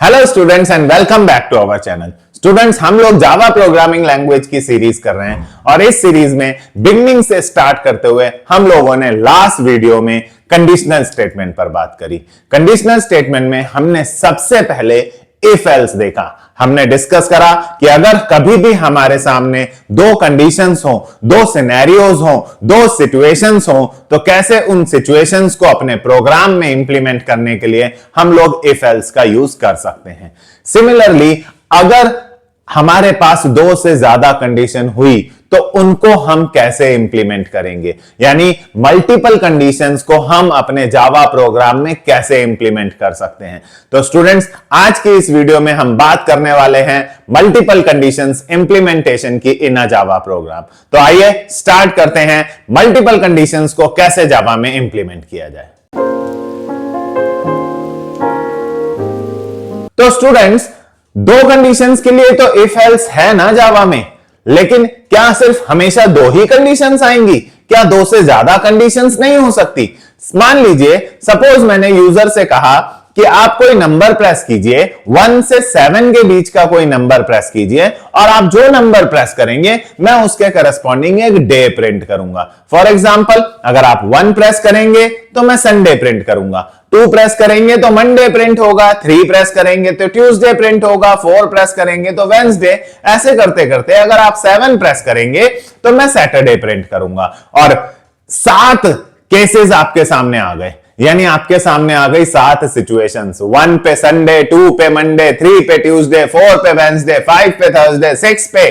Hello students and welcome back to our channel. Students, हम लोग Java programming language की series कर रहे हैं और इस सीरीज में बिगनिंग से स्टार्ट करते हुए हम लोगों ने लास्ट वीडियो में कंडीशनल स्टेटमेंट पर बात करी। कंडीशनल स्टेटमेंट में हमने सबसे पहले इफ एल्स देखा। हमने डिस्कस करा कि अगर कभी भी हमारे सामने दो कंडीशंस हो, दो सिनेरियोज हो, दो सिचुएशंस हो, तो कैसे उन सिचुएशंस को अपने प्रोग्राम में इंप्लीमेंट करने के लिए हम लोग इफ एल्स का यूज कर सकते हैं। सिमिलरली अगर हमारे पास दो से ज्यादा कंडीशन हुई तो उनको हम कैसे इंप्लीमेंट करेंगे, यानी मल्टीपल कंडीशंस को हम अपने जावा प्रोग्राम में कैसे इंप्लीमेंट कर सकते हैं। तो स्टूडेंट्स, आज की इस वीडियो में हम बात करने वाले हैं मल्टीपल कंडीशंस इंप्लीमेंटेशन की इन अ जावा प्रोग्राम। तो आइए स्टार्ट करते हैं मल्टीपल कंडीशंस को कैसे जावा में इंप्लीमेंट किया जाए। तो स्टूडेंट्स, दो कंडीशंस के लिए तो इफ एल्स है ना जावा में, लेकिन क्या सिर्फ हमेशा दो ही कंडीशंस आएंगी? क्या दो से ज्यादा कंडीशंस नहीं हो सकती? मान लीजिए सपोज मैंने यूजर से कहा कि आप कोई नंबर प्रेस कीजिए, 1 से 7 के बीच का कोई नंबर प्रेस कीजिए और आप जो नंबर प्रेस करेंगे मैं उसके करस्पॉन्डिंग एक डे प्रिंट करूंगा। फॉर एग्जांपल, अगर आप 1 प्रेस करेंगे तो मैं संडे प्रिंट करूंगा, 2 प्रेस करेंगे तो मंडे प्रिंट होगा, 3 प्रेस करेंगे तो ट्यूसडे प्रिंट होगा, 4 प्रेस करेंगे तो वेडनेसडे। ऐसे करते करते अगर आप 7 प्रेस करेंगे तो मैं सैटरडे प्रिंट करूंगा। और 7 केसेस आपके सामने आ गए, यानी आपके सामने आ गई 7 सिचुएशंस। 1 पे संडे, 2 पे मंडे, 3 पे ट्यूसडे, 4 पे वेडनेसडे, 5 पे थर्सडे, 6 पे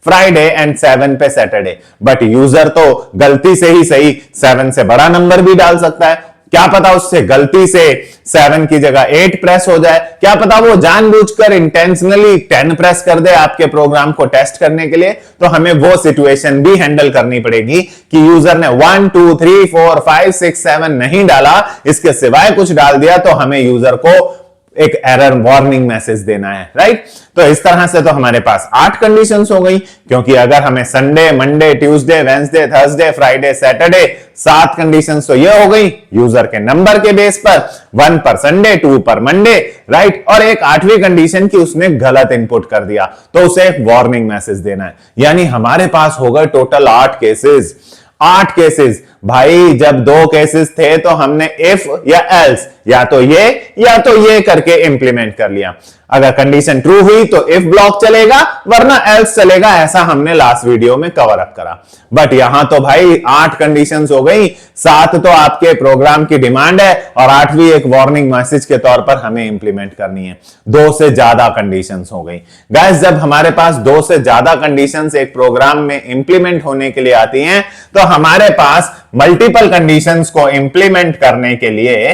फ्राइडे एंड 7 पे सैटरडे। बट यूजर तो गलती से ही सही 7 से बड़ा नंबर भी डाल सकता है। क्या पता उससे गलती से 7 की जगह 8 प्रेस हो जाए, क्या पता वो जानबूझकर इंटेंशनली 10 प्रेस कर दे आपके प्रोग्राम को टेस्ट करने के लिए। तो हमें वो सिचुएशन भी हैंडल करनी पड़ेगी कि यूजर ने 1 2 3 4 5 6 7 नहीं डाला, इसके सिवाय कुछ डाल दिया, तो हमें यूजर को एक एरर वार्निंग मैसेज देना है, राइट। तो इस तरह से तो हमारे पास 8 कंडीशंस हो गई, क्योंकि अगर हमें Sunday, Monday, Tuesday, Wednesday, Thursday, Friday, Saturday 7 conditions तो ये हो गई यूजर के नंबर के बेस पर, 1 पर संडे, 2 पर मंडे, राइट। और एक 8वीं कंडीशन की उसने गलत इनपुट कर दिया तो उसे एक वार्निंग मैसेज देना है। यानी हमारे पास हो गए टोटल 8 केसेस। 8 केसेस भाई, जब 2 केसेस थे तो हमने इफ या एल्स या तो ये करके इंप्लीमेंट कर लिया। अगर कंडीशन ट्रू हुई तो इफ ब्लॉक चलेगा, वरना एल्स चलेगा। ऐसा हमने लास्ट वीडियो में कवर अप करा। बट यहां तो भाई 8 कंडीशंस हो गई, 7 तो आपके प्रोग्राम की डिमांड है और 8वीं एक वार्निंग मैसेज के तौर पर हमें इंप्लीमेंट करनी है। 2 से ज्यादा कंडीशंस हो गई। गाइस, जब हमारे पास 2 से ज्यादा कंडीशंस एक प्रोग्राम में इंप्लीमेंट होने के लिए आती हैं, तो हमारे पास मल्टीपल कंडीशंस को इंप्लीमेंट करने के लिए,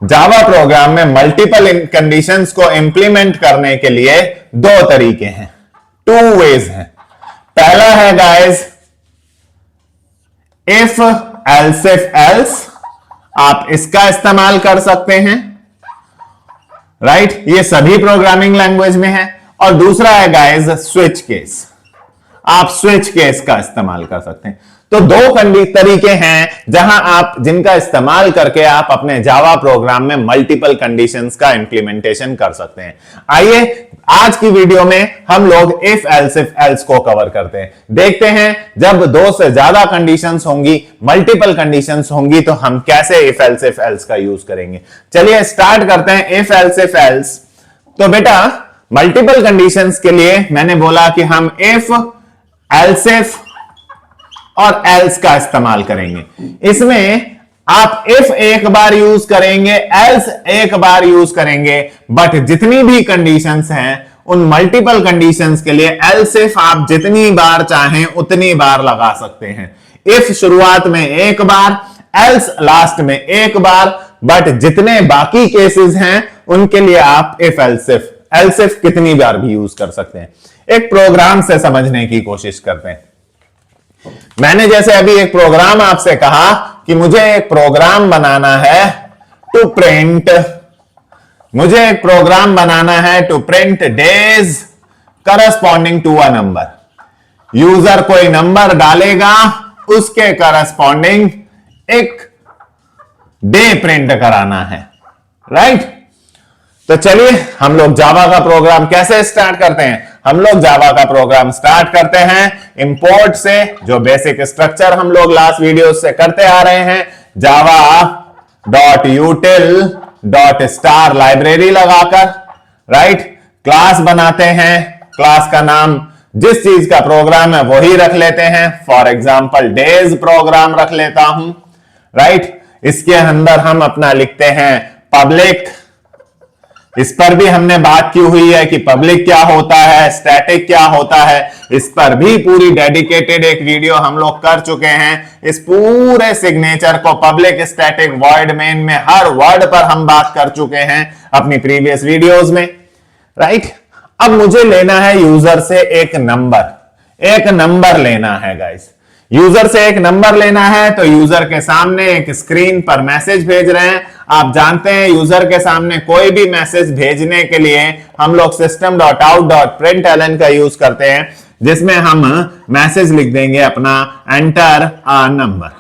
जावा प्रोग्राम में मल्टीपल कंडीशंस को इंप्लीमेंट करने के लिए 2 तरीके हैं, 2 वेज हैं। पहला है guys if else if else, आप इसका इस्तेमाल कर सकते हैं, राइट। ये सभी प्रोग्रामिंग लैंग्वेज में है। और दूसरा है गाइस स्विच केस, आप स्विच केस का इस्तेमाल कर सकते हैं। तो 2 तरीके हैं जिनका इस्तेमाल करके आप अपने जावा प्रोग्राम में मल्टीपल कंडीशंस का इंप्लीमेंटेशन कर सकते हैं। आइए आज की वीडियो में हम लोग इफ एल्स को कवर करते हैं। देखते हैं जब 2 से ज्यादा कंडीशंस होंगी, मल्टीपल कंडीशंस होंगी, तो हम कैसे इफ एल्स का यूज करेंगे। चलिए स्टार्ट करते हैं इफ एल्स। तो बेटा, मल्टीपल कंडीशंस के लिए मैंने बोला कि हम इफ एल्स और एल्स का इस्तेमाल करेंगे। इसमें आप इफ एक बार यूज करेंगे, एल्स एक बार यूज करेंगे, बट जितनी भी कंडीशंस हैं उन मल्टीपल कंडीशंस के लिए एल्स इफ आप जितनी बार चाहें उतनी बार लगा सकते हैं। इफ शुरुआत में एक बार, एल्स लास्ट में एक बार, बट जितने बाकी केसेस हैं उनके लिए आप इफ एल्स इफ कितनी बार भी यूज कर सकते हैं। एक प्रोग्राम से समझने की कोशिश करते हैं। मैंने जैसे अभी एक प्रोग्राम आपसे कहा कि मुझे एक प्रोग्राम बनाना है to print, days corresponding to a number. User कोई नंबर डालेगा, उसके करस्पॉन्डिंग एक डे प्रिंट कराना है, राइट। तो चलिए हम लोग जावा का प्रोग्राम कैसे स्टार्ट करते हैं। हम लोग जावा का प्रोग्राम स्टार्ट करते हैं इंपोर्ट से, जो बेसिक स्ट्रक्चर हम लोग लास्ट वीडियो से करते आ रहे हैं। Java dot यूटिल dot star library लगाकर राइट क्लास बनाते हैं। क्लास का नाम जिस चीज का प्रोग्राम है वही रख लेते हैं। फॉर एग्जाम्पल डेज प्रोग्राम रख लेता हूं राइट। इसके अंदर हम अपना लिखते हैं पब्लिक। इस पर भी हमने बात की हुई है कि पब्लिक क्या होता है, स्टैटिक क्या होता है। इस पर भी पूरी डेडिकेटेड एक वीडियो हम लोग कर चुके हैं। इस पूरे सिग्नेचर को पब्लिक, स्टैटिक, वॉइड, मेन में हर वर्ड पर हम बात कर चुके हैं अपनी प्रीवियस वीडियोस में राइट। अब मुझे लेना है यूजर से एक नंबर लेना है गाइस। यूजर से एक नंबर लेना है तो यूजर के सामने एक स्क्रीन पर मैसेज भेज रहे हैं। आप जानते हैं यूजर के सामने कोई भी मैसेज भेजने के लिए हम लोग system.out.println का यूज करते हैं, जिसमें हम मैसेज लिख देंगे अपना एंटर अ नंबर।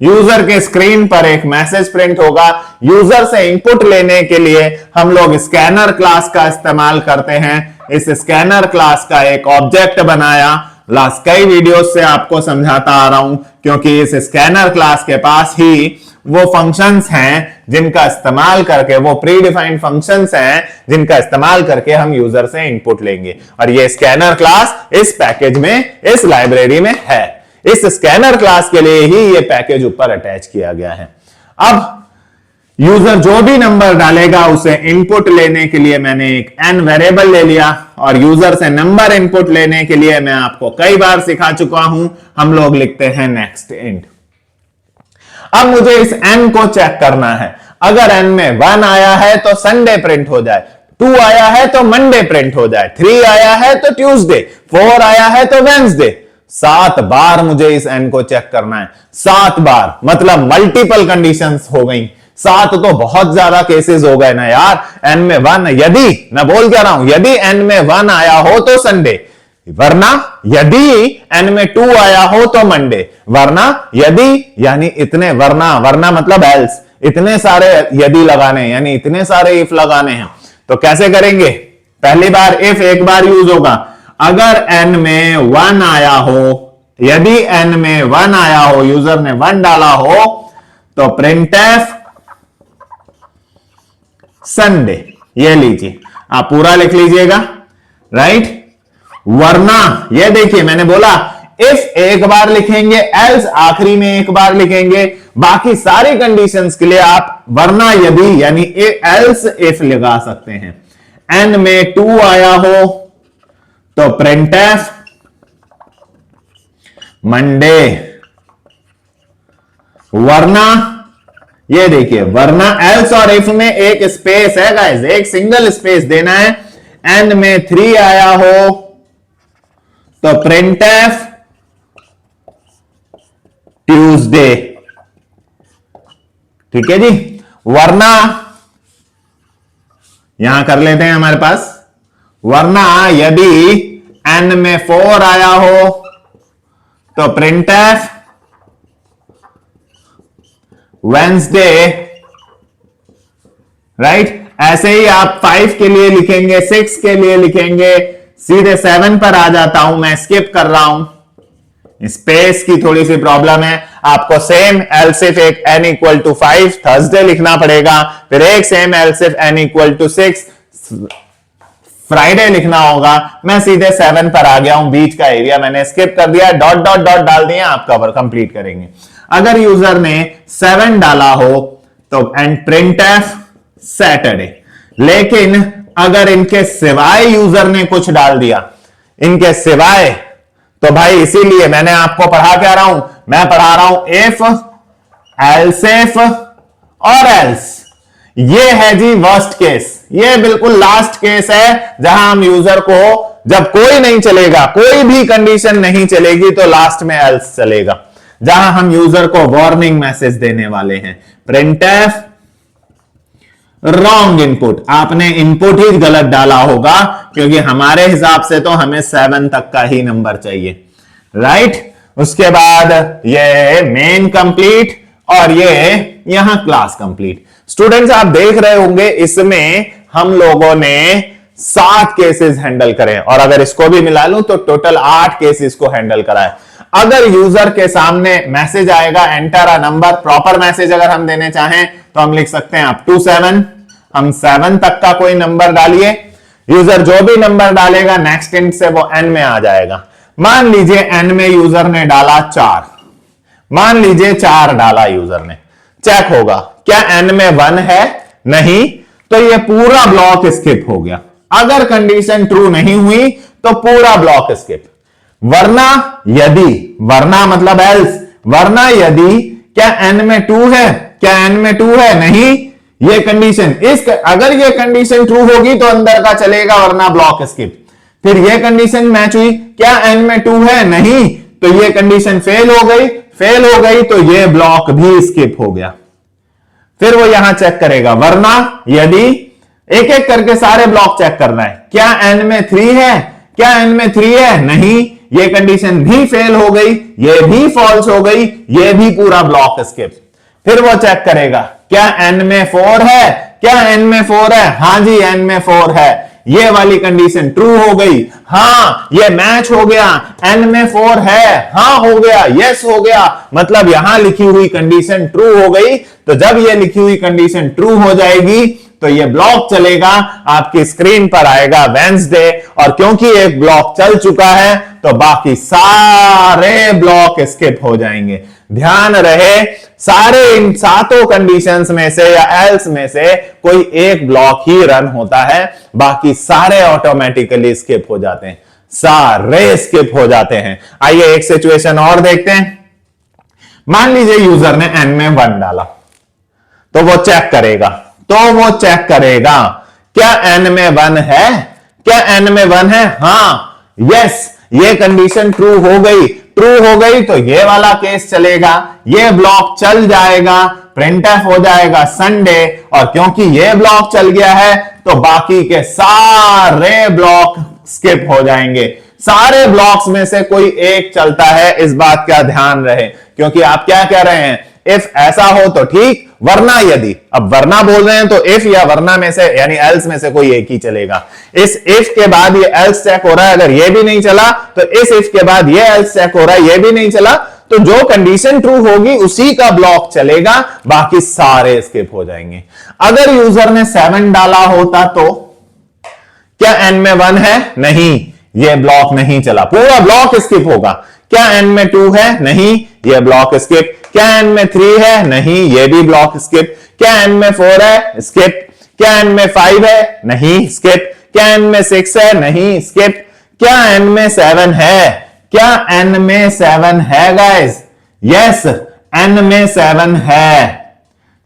यूजर के स्क्रीन पर एक मैसेज प्रिंट होगा। यूजर से इनपुट लेने के लिए हम लोग स्कैनर क्लास का इस्तेमाल करते हैं। इस स्कैनर क्लास का एक ऑब्जेक्ट बनाया, लास्ट कई वीडियोस से आपको समझाता आ रहा हूं, क्योंकि इस स्कैनर क्लास के पास ही वो फंक्शंस हैं जिनका इस्तेमाल करके, वो प्री डिफाइंड फंक्शंस हैं जिनका इस्तेमाल करके हम यूजर से इनपुट लेंगे। और ये स्कैनर क्लास इस पैकेज में, इस लाइब्रेरी में है। इस स्कैनर क्लास के लिए ही ये पैकेज ऊपर अटैच किया गया है। अब यूजर जो भी नंबर डालेगा उसे इनपुट लेने के लिए मैंने एक n वेरिएबल ले लिया, और यूजर से नंबर इनपुट लेने के लिए मैं आपको कई बार सिखा चुका हूं, हम लोग लिखते हैं नेक्स्ट इंट। अब मुझे इस n को चेक करना है। अगर n में 1 आया है तो संडे प्रिंट हो जाए, 2 आया है तो मंडे प्रिंट हो जाए, 3 आया है तो ट्यूसडे, 4 आया है तो वेंसडे। 7 बार मुझे इस n को चेक करना है। 7 बार मतलब मल्टीपल कंडीशंस हो गई। 7 तो बहुत ज्यादा केसेस हो गए ना यार। n में 1, यदि मैं बोल क्या रहा हूं, यदि n में 1 आया हो तो संडे, वरना यदि n में 2 आया हो तो मंडे, वरना यदि यानी इतने, वरना मतलब एल्स, इतने सारे यदि लगाने यानी इतने सारे इफ लगाने हैं। तो कैसे करेंगे? पहली बार इफ एक बार यूज होगा। अगर n में 1 आया हो, यदि n में 1 आया हो, यूजर ने 1 डाला हो, तो printf संडे, ये लीजिए, आप पूरा लिख लीजिएगा राइट। वरना ये देखिए मैंने बोला इफ एक बार लिखेंगे, एल्स आखिरी में एक बार लिखेंगे, बाकी सारी कंडीशंस के लिए आप वरना यदि यानी एल्स इफ लगा सकते हैं। n में 2 आया हो तो printf मंडे, वरना ये देखिए, वरना एल्स और इफ में एक स्पेस है गाइस, एक सिंगल स्पेस देना है। n में 3 आया हो तो printf ट्यूसडे, ठीक है जी। वरना यहां कर लेते हैं हमारे पास, वरना यदि n में 4 आया हो तो printf वेंसडे राइट। ऐसे ही आप 5 के लिए लिखेंगे, 6 के लिए लिखेंगे, सीधे 7 पर आ जाता हूं, मैं स्किप कर रहा हूं, स्पेस की थोड़ी सी प्रॉब्लम है। आपको सेम एल्स इफ एक n इक्वल टू 5 थर्सडे लिखना पड़ेगा, फिर एक same else if n equal to 6 Friday लिखना होगा। मैं सीधे 7 पर आ गया हूं, बीच का एरिया मैंने स्किप कर दिया, डॉट डॉट डॉट डाल दिया, आप कवर कंप्लीट करेंगे। अगर यूजर ने 7 डाला हो तो एंड printf सैटरडे, लेकिन अगर इनके सिवाय यूजर ने कुछ डाल दिया, इनके सिवाय, तो भाई इसीलिए मैंने आपको पढ़ा क्या रहा हूं, मैं पढ़ा रहा हूं इफ, एल्स इफ और एल्स। ये है जी वर्स्ट केस, ये बिल्कुल लास्ट केस है जहां हम यूजर को, जब कोई नहीं चलेगा, कोई भी कंडीशन नहीं चलेगी, तो लास्ट में एल्स चलेगा, जहां हम यूजर को वार्निंग मैसेज देने वाले हैं। printf रॉन्ग इनपुट, आपने इनपुट ही गलत डाला होगा, क्योंकि हमारे हिसाब से तो हमें 7 तक का ही नंबर चाहिए राइट। उसके बाद ये मेन कंप्लीट और ये यहां क्लास कंप्लीट। स्टूडेंट्स आप देख रहे होंगे इसमें हम लोगों ने 7 केसेस हैंडल करें, और अगर इसको भी मिला लूं तो टोटल 8 केसेस को हैंडल करा है। अगर यूजर के सामने मैसेज आएगा enter a number, proper message अगर हम देने चाहें तो हम लिख सकते हैं अप टू 7, हम 7 तक का कोई नंबर डालिए, यूजर जो भी नंबर डालेगा नेक्स्ट इंट से वो n में आ जाएगा। मान लीजिए n में यूजर ने डाला 4, मान लीजिए 4 डाला यूजर ने, चेक होगा क्या n में 1 है, नहीं, तो ये पूरा ब्लॉक स्किप हो गया। अगर कंडीशन ट्रू नहीं हुई तो पूरा ब्लॉक स्किप। वरना यदि, वरना मतलब एल्स, वरना यदि क्या n में 2 है, क्या n में 2 है, नहीं, ये कंडीशन, अगर ये कंडीशन ट्रू होगी तो अंदर का चलेगा, वरना ब्लॉक स्किप। फिर ये कंडीशन मैच हुई, क्या n में 2 है, नहीं, तो ये कंडीशन फेल हो गई, फेल हो गई तो ये ब्लॉक भी स्किप हो गया। फिर वो यहां चेक करेगा, वरना यदि, एक एक करके सारे ब्लॉक चेक करना है, क्या n में 3 है, क्या n में 3 है, नहीं, ये कंडीशन भी फेल हो गई, ये भी फॉल्स हो गई, ये भी पूरा ब्लॉक स्किप। फिर वो चेक करेगा, क्या n में 4 है, क्या n में 4 है, हां जी n में 4 है, ये वाली कंडीशन ट्रू हो गई, हां ये मैच हो गया, n में 4 है, हां हो गया, यस हो गया, मतलब यहां लिखी हुई कंडीशन ट्रू हो गई। तो जब ये लिखी हुई कंडीशन ट्रू हो जाएगी तो ये ब्लॉक चलेगा, आपकी स्क्रीन पर आएगा वेंसडे, और क्योंकि एक ब्लॉक चल चुका है तो बाकी सारे ब्लॉक स्किप हो जाएंगे। ध्यान रहे, सारे इन 7 कंडीशंस में से या एल्स में से कोई एक ब्लॉक ही रन होता है, बाकी सारे ऑटोमेटिकली स्किप हो जाते हैं, सारे स्किप हो जाते हैं। आइए एक सिचुएशन और देखते हैं। मान लीजिए यूजर ने n में 1 डाला, तो वो चेक करेगा, क्या n में 1 है, क्या n में 1 है, हां यस, ये कंडीशन ट्रू हो गई, ट्रू हो गई तो ये वाला केस चलेगा, ये ब्लॉक चल जाएगा, प्रिंटफ हो जाएगा संडे, और क्योंकि ये ब्लॉक चल गया है तो बाकी के सारे ब्लॉक स्किप हो जाएंगे। सारे ब्लॉक्स में से कोई एक चलता है, इस बात का ध्यान रहे, क्योंकि आप क्या कह रहे हैं, इफ ऐसा हो तो ठीक, वरना यदि, अब वरना बोल रहे हैं तो इफ या वरना में से यानी एल्स में से कोई एक ही चलेगा। इस इफ के बाद ये एल्स चेक हो रहा है, अगर ये भी नहीं चला तो इस इफ के बाद ये एल्स चेक हो रहा है, ये भी नहीं चला, तो जो कंडीशन ट्रू होगी उसी का ब्लॉक चलेगा, बाकी सारे स्किप हो जाएंगे। अगर यूजर ने 7 डाला होता तो क्या n में 1 है, नहीं, ये ब्लॉक नहीं चला, पूरा ब्लॉक स्किप होगा। क्या n में 2 है, नहीं, ये ब्लॉक स्किप। क्या n में 3 है, नहीं, ये भी ब्लॉक स्किप। क्या n में 4 है, स्किप। क्या n में 5 है, नहीं, स्किप। क्या n में 6 है, नहीं, स्किप। क्या n में 7 है, क्या n में 7 है गाइस, यस n में 7 है,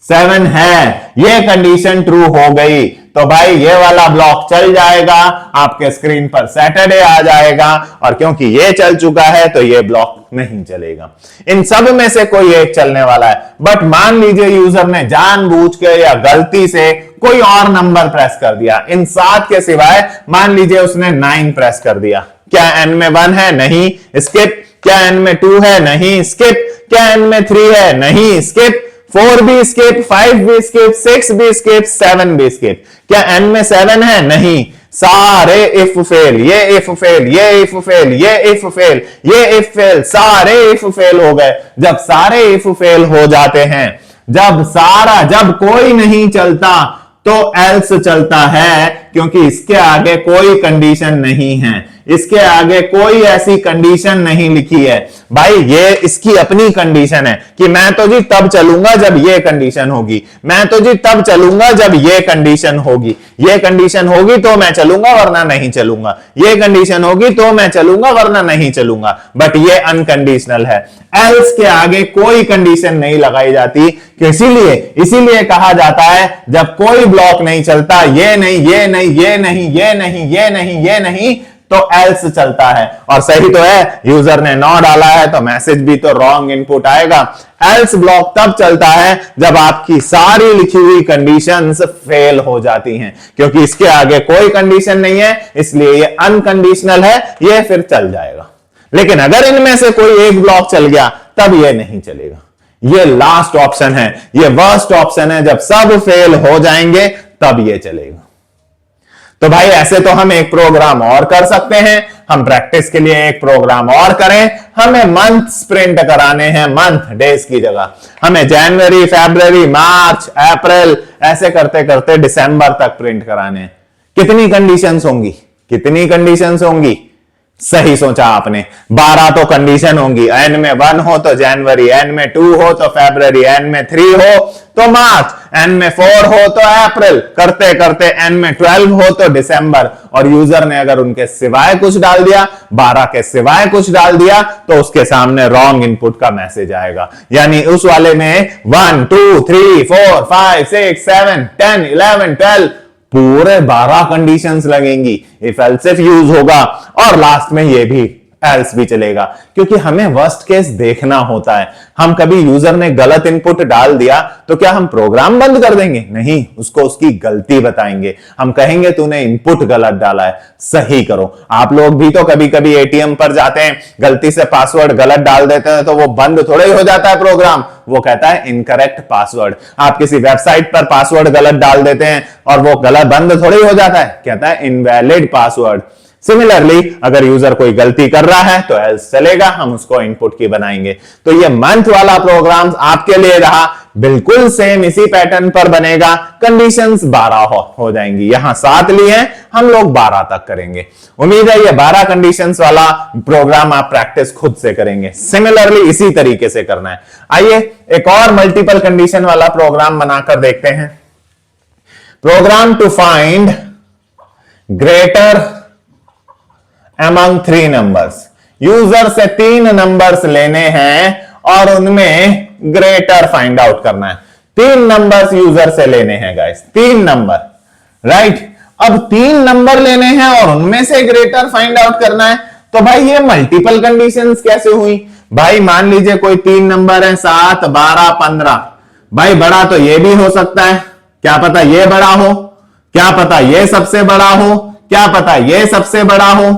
7 है, ये कंडीशन ट्रू हो गई तो भाई ये वाला ब्लॉक चल जाएगा, आपके स्क्रीन पर सैटरडे आ जाएगा, और क्योंकि ये चल चुका है तो ये ब्लॉक नहीं चलेगा। इन सब में से कोई एक चलने वाला है, बट मान लीजिए यूजर ने जानबूझ के या गलती से कोई और नंबर प्रेस कर दिया, इन 7 के सिवाय मान लीजिए उसने 9 प्रेस कर दिया। क्या n में 1 है, नहीं, स्किप। क्या n में 2 है, नहीं, स्किप। क्या n में 3 है, नहीं, स्किप। 4 भी स्किप, 5 भी स्किप, 6 भी स्किप, 7 भी स्किप। क्या n में 7 है, नहीं, सारे इफ फेल, ये इफ फेल, ये इफ फेल, ये इफ फेल, ये इफ फेल, सारे इफ फेल हो गए। जब सारे इफ फेल हो जाते हैं, जब कोई नहीं चलता तो एल्स चलता है, क्योंकि इसके आगे कोई कंडीशन नहीं है, इसके आगे कोई ऐसी कंडीशन नहीं लिखी है। भाई ये इसकी अपनी कंडीशन है कि मैं तो जी तब चलूंगा जब ये कंडीशन होगी, मैं तो जी तब चलूंगा जब ये कंडीशन होगी, ये कंडीशन होगी तो मैं चलूंगा वरना नहीं चलूंगा, ये कंडीशन होगी तो मैं चलूंगा वरना नहीं चलूंगा। बट ये अनकंडीशनल है, एल्स के आगे कोई कंडीशन नहीं लगाई जाती। इसीलिए कहा जाता है जब कोई ब्लॉक नहीं चलता, ये नहीं, ये नहीं, ये नहीं, ये नहीं, ये नहीं, ये नहीं, तो एल्स चलता है। और सही तो है, यूजर ने 9 डाला है तो मैसेज भी तो रॉन्ग इनपुट आएगा। एल्स ब्लॉक तब चलता है जब आपकी सारी लिखी हुई कंडीशंस फेल हो जाती हैं, क्योंकि इसके आगे कोई कंडीशन नहीं है, इसलिए ये अनकंडीशनल है, ये फिर चल जाएगा। लेकिन अगर इनमें से कोई एक ब्लॉक चल गया तब ये नहीं चलेगा। ये लास्ट ऑप्शन है, ये वर्स्ट ऑप्शन है, जब सब फेल हो जाएंगे तब ये चलेगा। तो भाई ऐसे तो हम एक प्रोग्राम और कर सकते हैं, हम प्रैक्टिस के लिए एक प्रोग्राम और करें। हमें मंथ्स प्रिंट कराने हैं, मंथ डेज की जगह हमें जनवरी, फरवरी, मार्च, अप्रैल ऐसे करते करते दिसंबर तक प्रिंट कराने हैं। कितनी कंडीशंस होंगी, कितनी कंडीशंस होंगी? सही सोचा आपने, 12 तो कंडीशन होंगी। एन में 1 हो तो जनवरी, एन में 2 हो तो फरवरी, एन में 3 हो तो मार्च, एन में 4 हो तो अप्रैल, करते करते एन में 12 हो तो दिसंबर। और यूजर ने अगर उनके सिवाय कुछ डाल दिया, 12 के सिवाय कुछ डाल दिया, तो उसके सामने रॉन्ग इनपुट का मैसेज आएगा। यानी उस वाले में 1 2 3 4 5 6 7 10 11 12 पूरे 12 कंडीशंस लगेंगी। इफ एल्स इफ यूज होगा और लास्ट में ये भी एल्स भी चलेगा, क्योंकि हमें वर्स्ट केस देखना होता है। हम कभी यूजर ने गलत इनपुट डाल दिया तो क्या हम प्रोग्राम बंद कर देंगे? नहीं, उसको उसकी गलती बताएंगे। हम कहेंगे तूने इनपुट गलत डाला है, सही करो। आप लोग भी तो कभी कभी एटीएम पर जाते हैं, गलती से पासवर्ड गलत डाल देते हैं, तो वो बंद थोड़ा ही हो जाता है प्रोग्राम, वो कहता है इनकरेक्ट पासवर्ड। आप किसी वेबसाइट पर पासवर्ड गलत डाल देते हैं और वो गलत बंद थोड़ी हो जाता है, कहता है इनवैलिड पासवर्ड। सिमिलरली अगर यूजर कोई गलती कर रहा है तो एल्स चलेगा, हम उसको इनपुट की बनाएंगे। तो ये मंथ वाला प्रोग्राम आपके लिए रहा, बिल्कुल सेम इसी पैटर्न पर बनेगा। कंडीशंस 12 हो जाएंगी, यहां 7 लिए हैं, हम लोग 12 तक करेंगे। उम्मीद है ये 12 कंडीशंस वाला प्रोग्राम आप प्रैक्टिस खुद से करेंगे। सिमिलरली इसी तरीके से करना है। आइए एक और मल्टीपल कंडीशन वाला प्रोग्राम बनाकर देखते हैं। Program to find greater among 3 numbers. यूजर से 3 नंबर्स लेने हैं और उनमें ग्रेटर फाइंड आउट करना है। 3 नंबर्स यूजर से लेने हैं गाइस, 3 नंबर, राइट। अब 3 नंबर लेने हैं और उनमें से ग्रेटर फाइंड आउट करना है। तो भाई ये मल्टीपल कंडीशंस कैसे हुई? भाई मान लीजिए कोई 3 नंबर है, 7 12 15। भाई बड़ा तो ये भी हो सकता है, क्या पता ये बड़ा हो, क्या पता ये सबसे बड़ा हो, क्या पता ये सबसे बड़ा हो।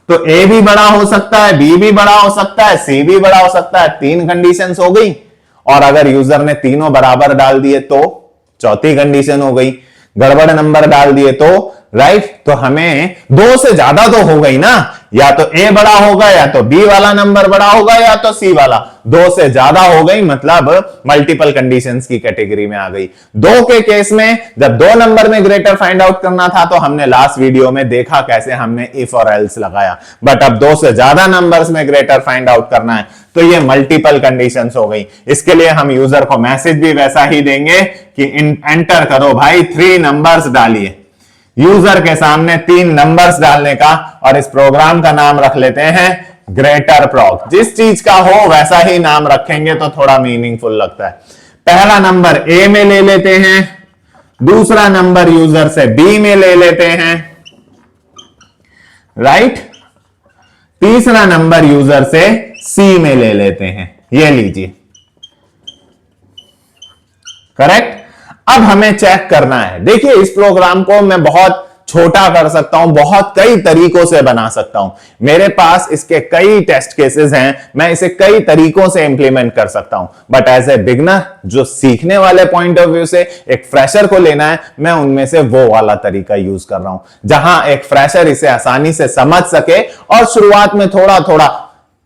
तो ए भी बड़ा हो सकता है, बी भी बड़ा हो सकता है, सी भी बड़ा हो सकता है। 3 कंडीशंस हो गई। और अगर यूजर ने तीनों बराबर डाल दिए तो चौथी कंडीशन हो गई। गड़बड़ नंबर डाल दिए तो, राइट, तो हमें 2 से ज्यादा तो हो गई ना, या तो ए बड़ा होगा, या तो बी वाला नंबर बड़ा होगा, या तो सी वाला। 2 से ज्यादा हो गई मतलब मल्टीपल कंडीशंस की कैटेगरी में आ गई। 2 के केस में जब 2 नंबर में ग्रेटर फाइंड आउट करना था तो हमने लास्ट वीडियो में देखा कैसे हमने इफ और एल्स लगाया। बट अब 2 से ज्यादा नंबर्स में ग्रेटर फाइंड आउट करना है तो ये मल्टीपल कंडीशंस हो गई। इसके लिए हम यूजर को मैसेज भी वैसा ही देंगे कि एंटर करो भाई 3 नंबर्स डालिए। यूजर के सामने 3 नंबर्स डालने का, और इस प्रोग्राम का नाम रख लेते हैं ग्रेटर प्रोग। जिस चीज का हो वैसा ही नाम रखेंगे तो थोड़ा मीनिंगफुल लगता है। पहला नंबर ए में ले लेते हैं, दूसरा नंबर यूजर से बी में ले लेते हैं, राइट, तीसरा नंबर यूजर से सी में ले लेते हैं। ये लीजिए, करेक्ट। अब हमें चेक करना है। देखिए इस प्रोग्राम को मैं बहुत छोटा कर सकता हूं, बहुत कई तरीकों से बना सकता हूं। मेरे पास इसके कई टेस्ट केसेस हैं, मैं इसे कई तरीकों से इंप्लीमेंट कर सकता हूं। बट एज ए बिगनर, जो सीखने वाले पॉइंट ऑफ व्यू से एक फ्रेशर को लेना है, मैं उनमें से वो वाला तरीका यूज कर रहा हूं जहां एक फ्रेशर इसे आसानी से समझ सके और शुरुआत में थोड़ा थोड़ा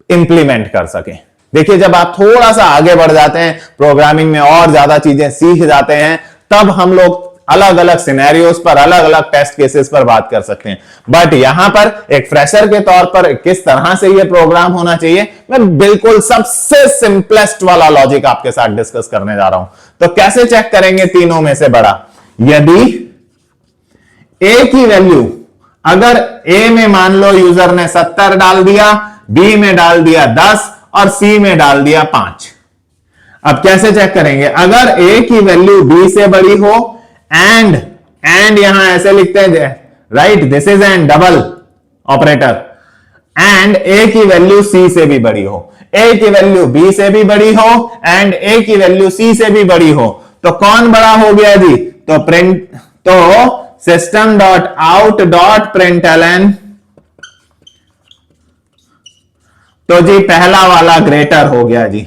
इंप्लीमेंट कर सके। देखिए जब आप थोड़ा सा आगे बढ़ जाते हैं प्रोग्रामिंग में और ज्यादा चीजें सीख जाते हैं, तब हम लोग अलग अलग सिनेरियोस पर, अलग अलग टेस्ट केसेस पर बात कर सकते हैं। बट यहां पर एक फ्रेशर के तौर पर किस तरह से यह प्रोग्राम होना चाहिए, मैं बिल्कुल सबसे सिंपलेस्ट वाला लॉजिक आपके साथ डिस्कस करने जा रहा हूं। तो कैसे चेक करेंगे तीनों में से बड़ा? यदि ए की वैल्यू, अगर ए में मान लो यूजर ने 70 डाल दिया, बी में डाल दिया 10 और सी में डाल दिया 5। अब कैसे चेक करेंगे? अगर ए की वैल्यू बी से बड़ी हो, एंड यहां ऐसे लिखते हैं, right, this is an double operator, and A की वैल्यू सी से भी बड़ी हो, ए की वैल्यू बी से भी बड़ी हो, एंड ए की वैल्यू सी से भी बड़ी हो, तो कौन बड़ा हो गया जी? तो system dot out dot println, तो जी पहला वाला ग्रेटर हो गया जी।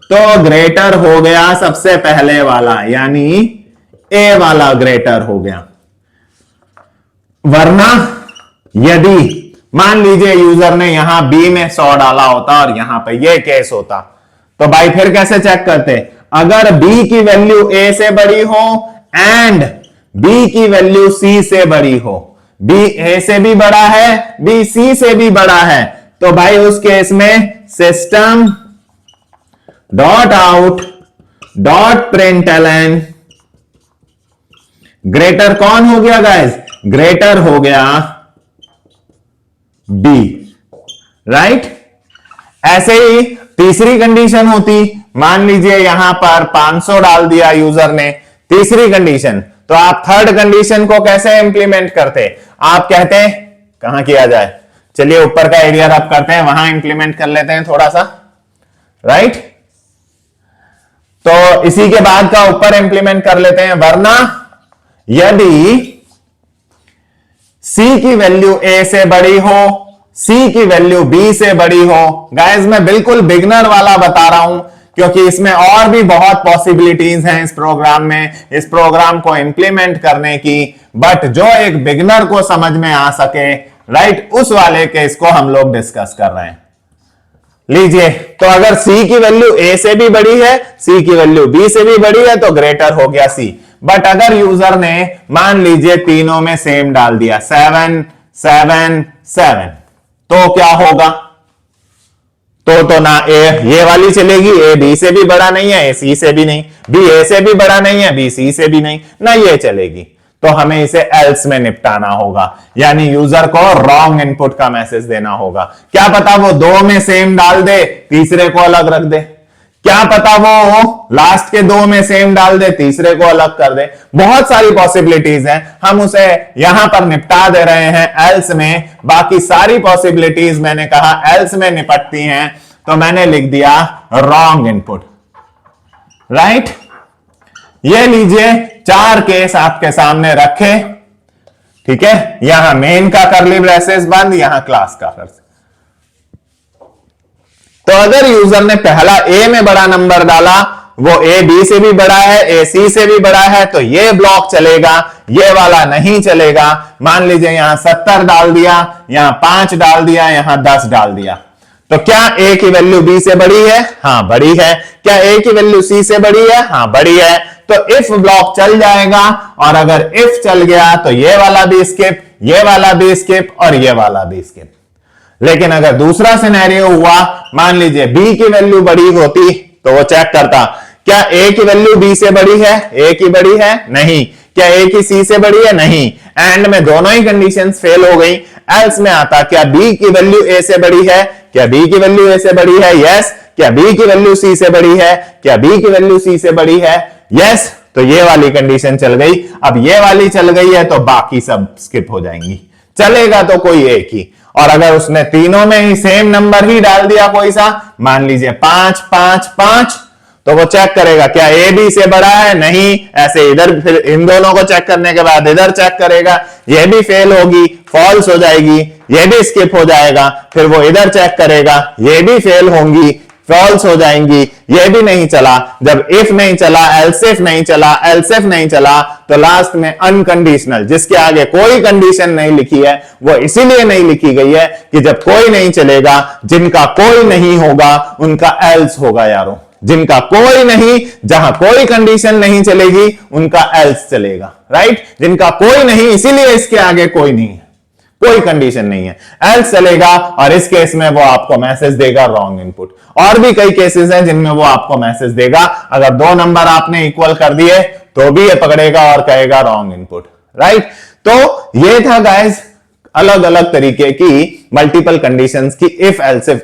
तो ग्रेटर हो गया सबसे पहले वाला, यानी ए वाला ग्रेटर हो गया। वरना यदि मान लीजिए यूजर ने यहां बी में 100 डाला होता और यहां पे ये केस होता, तो भाई फिर कैसे चेक करते? अगर बी की वैल्यू ए से बड़ी हो एंड बी की वैल्यू सी से बड़ी हो, बी ए से भी बड़ा है, बी सी से भी बड़ा है, तो भाई उस केस में system dot out dot println greater कौन हो गया गाइस? ग्रेटर हो गया बी, राइट। ऐसे ही तीसरी कंडीशन होती, मान लीजिए यहां पर 500 डाल दिया यूजर ने, तीसरी कंडीशन, तो आप थर्ड कंडीशन को कैसे इंप्लीमेंट करते? आप कहते हैं कहां किया जाए, चलिए ऊपर का एरिया रब करते हैं, वहां इंप्लीमेंट कर लेते हैं थोड़ा सा, राइट। तो इसी के बाद का ऊपर इंप्लीमेंट कर लेते हैं, वरना यदि सी की वैल्यू ए से बड़ी हो, सी की वैल्यू बी से बड़ी हो, गाइस मैं बिल्कुल बिगनर वाला बता रहा हूं क्योंकि इसमें और भी बहुत पॉसिबिलिटीज हैं इस प्रोग्राम में, इस प्रोग्राम को इंप्लीमेंट करने की, बट जो एक बिगनर को समझ में आ सके, राइट, उस वाले केस को हम लोग डिस्कस कर रहे हैं। लीजिए, तो अगर सी की वैल्यू ए से भी बड़ी है, सी की वैल्यू बी से भी बड़ी है, तो ग्रेटर हो गया सी। बट अगर यूजर ने मान लीजिए तीनों में सेम डाल दिया, 7 7 7, तो क्या होगा? तो ना ये वाली चलेगी, ए बी से भी बड़ा नहीं है, ए सी से भी नहीं, बी ए से भी बड़ा नहीं है, बी सी से भी नहीं, ना ये चलेगी। तो हमें इसे एल्स में निपटाना होगा, यानी यूजर को रॉन्ग इनपुट का मैसेज देना होगा। क्या पता वो दो में सेम डाल दे, तीसरे को अलग रख दे, क्या पता वो लास्ट के दो में सेम डाल दे, तीसरे को अलग कर दे, बहुत सारी पॉसिबिलिटीज हैं, हम उसे यहां पर निपटा दे रहे हैं एल्स में। बाकी सारी पॉसिबिलिटीज मैंने कहा एल्स में निपटती हैं, तो मैंने लिख दिया रॉन्ग इनपुट, राइट। ये लीजिए 4 केस आपके सामने रखे, ठीक है, यहां मेन का कर्ली ब्रेसेस बंद, यहां क्लास का कर्ली। तो अगर यूजर ने पहला ए में बड़ा नंबर डाला, वो ए बी से भी बड़ा है, ए सी से भी बड़ा है, तो ये ब्लॉक चलेगा, ये वाला नहीं चलेगा। मान लीजिए यहां 70 डाल दिया, यहां 5 डाल दिया, यहां 10 डाल दिया, तो क्या ए की वैल्यू बी से बड़ी है? हां बड़ी है। क्या ए की वैल्यू सी से बड़ी है? हां बड़ी है। तो इफ ब्लॉक चल जाएगा, और अगर इफ चल गया तो ये वाला भी स्किप, ये वाला भी स्किप, और ये वाला भी स्किप। लेकिन अगर दूसरा सिनेरियो हुआ, मान लीजिए बी की वैल्यू बड़ी होती, तो वो चेक करता, क्या ए की वैल्यू बी से बड़ी है? ए की बड़ी है? नहीं। क्या ए की सी से बड़ी है? नहीं। एंड में दोनों ही कंडीशंस फेल हो गई। एल्स में आता, क्या बी की वैल्यू ए से बड़ी है? क्या बी की वैल्यू ए से बड़ी है? यस। क्या बी की वैल्यू सी से बड़ी है? क्या बी की वैल्यू सी से बड़ी है? यस। तो ये वाली कंडीशन चल गई। अब ये वाली चल गई है, तो बाकी सब स्किप हो जाएंगी, चलेगा तो कोई एक ही। और अगर उसने तीनों में ही सेम नंबर ही डाल दिया कोई सा, मान लीजिए 5 5 5, तो वो चेक करेगा क्या ए बी से बड़ा है? नहीं। ऐसे इधर फिर इन दोनों को चेक करने के बाद इधर चेक करेगा, ये भी फेल होगी, फॉल्स हो जाएगी, ये भी स्किप हो जाएगा, फिर वो इधर चेक करेगा, ये भी फेल होंगी, फॉल्स हो जाएंगी, ये भी नहीं चला। जब इफ नहीं चला, एल्स इफ नहीं चला, एल्स इफ नहीं चला, तो लास्ट में अनकंडीशनल, जिसके आगे कोई कंडीशन नहीं लिखी है, वो इसीलिए नहीं लिखी गई है कि जब कोई नहीं चलेगा, जिनका कोई नहीं होगा उनका एल्स होगा यारों। जिनका कोई नहीं, जहां कोई कंडीशन नहीं चलेगी, उनका एल्स चलेगा, राइट। जिनका कोई नहीं, इसीलिए इसके आगे कोई नहीं है, कोई कंडीशन नहीं है, एल्स चलेगा। और इस केस में वो आपको मैसेज देगा रॉन्ग इनपुट। और भी कई केसेस हैं जिनमें वो आपको मैसेज देगा, अगर 2 नंबर आपने इक्वल कर दिए तो भी ये पकड़ेगा और कहेगा रॉन्ग इनपुट, राइट। तो ये था गाइस अलग अलग तरीके की मल्टीपल कंडीशंस की इफ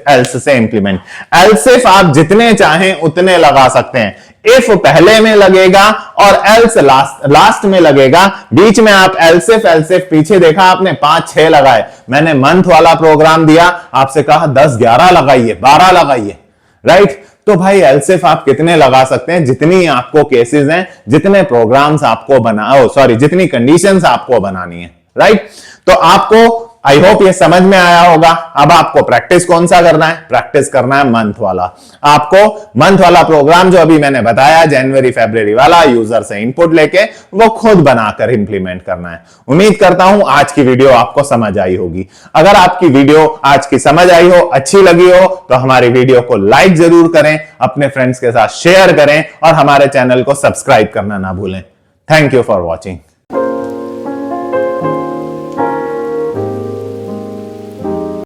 एल्स से इंप्लीमेंट। एल्स इफ आप जितने चाहें उतने लगा सकते हैं। इफ पहले में लगेगा और एल्स लास्ट में लगेगा। बीच में आप एल्स इफ पीछे देखा आपने 5-6 लगाए। मैंने मंथ वाला प्रोग्राम दिया, आपसे कहा 10-11 लगाइए, 12 लगाइए, राइट। तो भाई एल्स इफ आप कितने लगा सकते हैं? जितनी आपको केसेस हैं, जितने प्रोग्राम्स आपको जितनी कंडीशंस आपको बनानी है, राइट। तो आपको आई होप ये समझ में आया होगा। अब आपको प्रैक्टिस कौन सा करना है? प्रैक्टिस करना है मंथ वाला। आपको मंथ वाला प्रोग्राम जो अभी मैंने बताया जनवरी फरवरी वाला, यूजर से इनपुट लेके वो खुद बनाकर इंप्लीमेंट करना है। उम्मीद करता हूं आज की वीडियो आपको समझ आई होगी। अगर आपकी वीडियो आज की समझ आई हो, अच्छी लगी हो, तो हमारी वीडियो को लाइक जरूर करें, अपने फ्रेंड्स के साथ शेयर करें और हमारे चैनल को सब्सक्राइब करना ना भूलें। Thank you for watching.